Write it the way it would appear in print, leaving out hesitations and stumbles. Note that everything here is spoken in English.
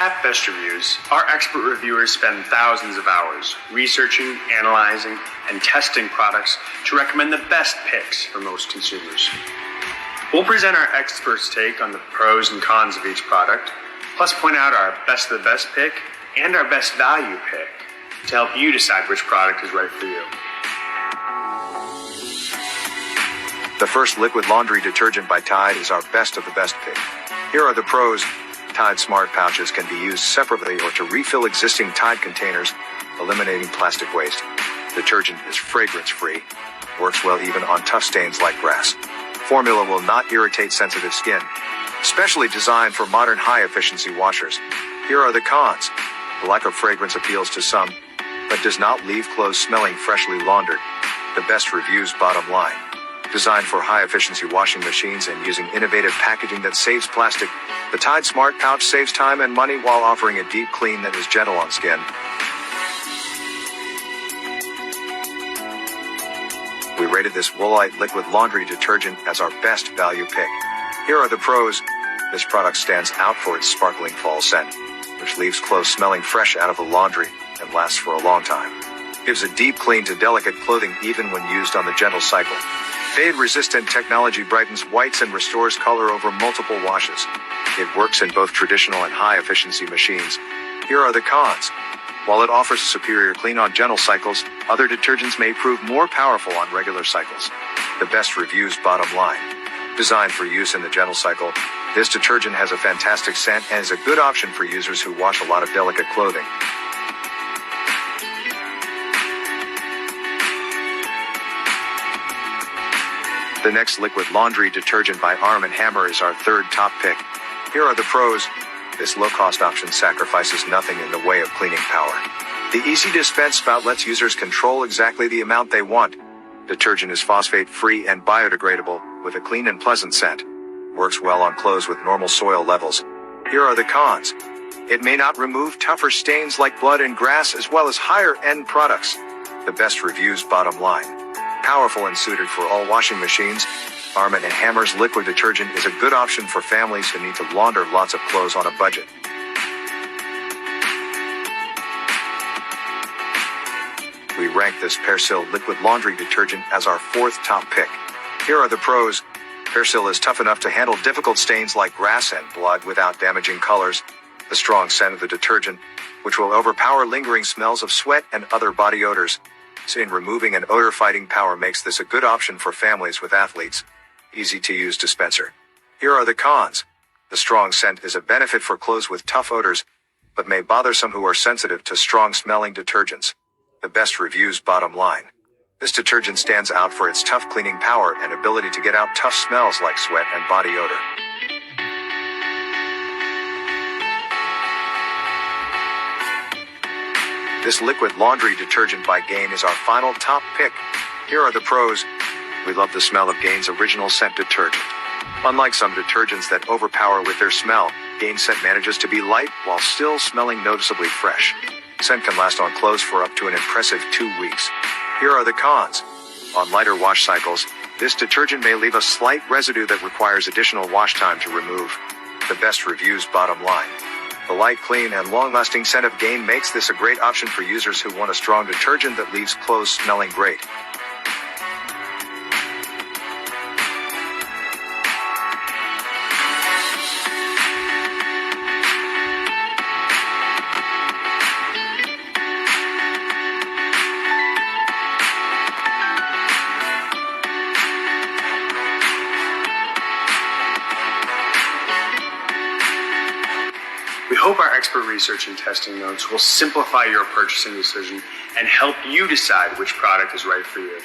At Best Reviews, our expert reviewers spend thousands of hours researching, analyzing, and testing products to recommend the best picks for most consumers. We'll present our experts' take on the pros and cons of each product, plus point out our best of the best pick and our best value pick to help you decide which product is right for you. The first liquid laundry detergent by Tide is our best of the best pick. Here are the pros. Tide Smart Pouches can be used separately or to refill existing Tide containers, eliminating plastic waste. Detergent is fragrance-free, works well even on tough stains like grass. Formula will not irritate sensitive skin. Specially designed for modern high-efficiency washers. Here are the cons. The lack of fragrance appeals to some, but does not leave clothes smelling freshly laundered. The best reviews bottom line. Designed for high-efficiency washing machines and using innovative packaging that saves plastic, the Tide Smart Pouch saves time and money while offering a deep clean that is gentle on skin. We rated this Woolite liquid laundry detergent as our best value pick. Here are the pros. This product stands out for its sparkling fall scent, which leaves clothes smelling fresh out of the laundry and lasts for a long time. Gives a deep clean to delicate clothing even when used on the gentle cycle. Fade-resistant technology brightens whites and restores color over multiple washes. It works in both traditional and high-efficiency machines. Here are the cons. While it offers a superior clean on gentle cycles, other detergents may prove more powerful on regular cycles. The best reviews bottom line. Designed for use in the gentle cycle, this detergent has a fantastic scent and is a good option for users who wash a lot of delicate clothing. The next liquid laundry detergent by Arm & Hammer is our third top pick. Here are the pros. This low-cost option sacrifices nothing in the way of cleaning power. The easy-dispense spout lets users control exactly the amount they want. Detergent is phosphate-free and biodegradable, with a clean and pleasant scent. Works well on clothes with normal soil levels. Here are the cons. It may not remove tougher stains like blood and grass as well as higher-end products. The best reviews bottom line. Powerful and suited for all washing machines, Arm & Hammer's liquid detergent is a good option for families who need to launder lots of clothes on a budget. We rank this Persil liquid laundry detergent as our fourth top pick. Here are the pros. Persil is tough enough to handle difficult stains like grass and blood without damaging colors. The strong scent of the detergent, which will overpower lingering smells of sweat and other body odors. In removing and odor-fighting power makes this a good option for families with athletes. Easy-to-use dispenser. Here are the cons. The strong scent is a benefit for clothes with tough odors, but may bother some who are sensitive to strong-smelling detergents. The best reviews bottom line. This detergent stands out for its tough cleaning power and ability to get out tough smells like sweat and body odor. This liquid laundry detergent by Gain is our final top pick. Here are the pros. We love the smell of Gain's original scent detergent. Unlike some detergents that overpower with their smell, Gain scent manages to be light while still smelling noticeably fresh. Scent can last on clothes for up to an impressive 2 weeks. Here are the cons. On lighter wash cycles, this detergent may leave a slight residue that requires additional wash time to remove. The best reviews bottom line. The light, clean, and long-lasting scent of Gain makes this a great option for users who want a strong detergent that leaves clothes smelling great. We hope our expert research and testing notes will simplify your purchasing decision and help you decide which product is right for you.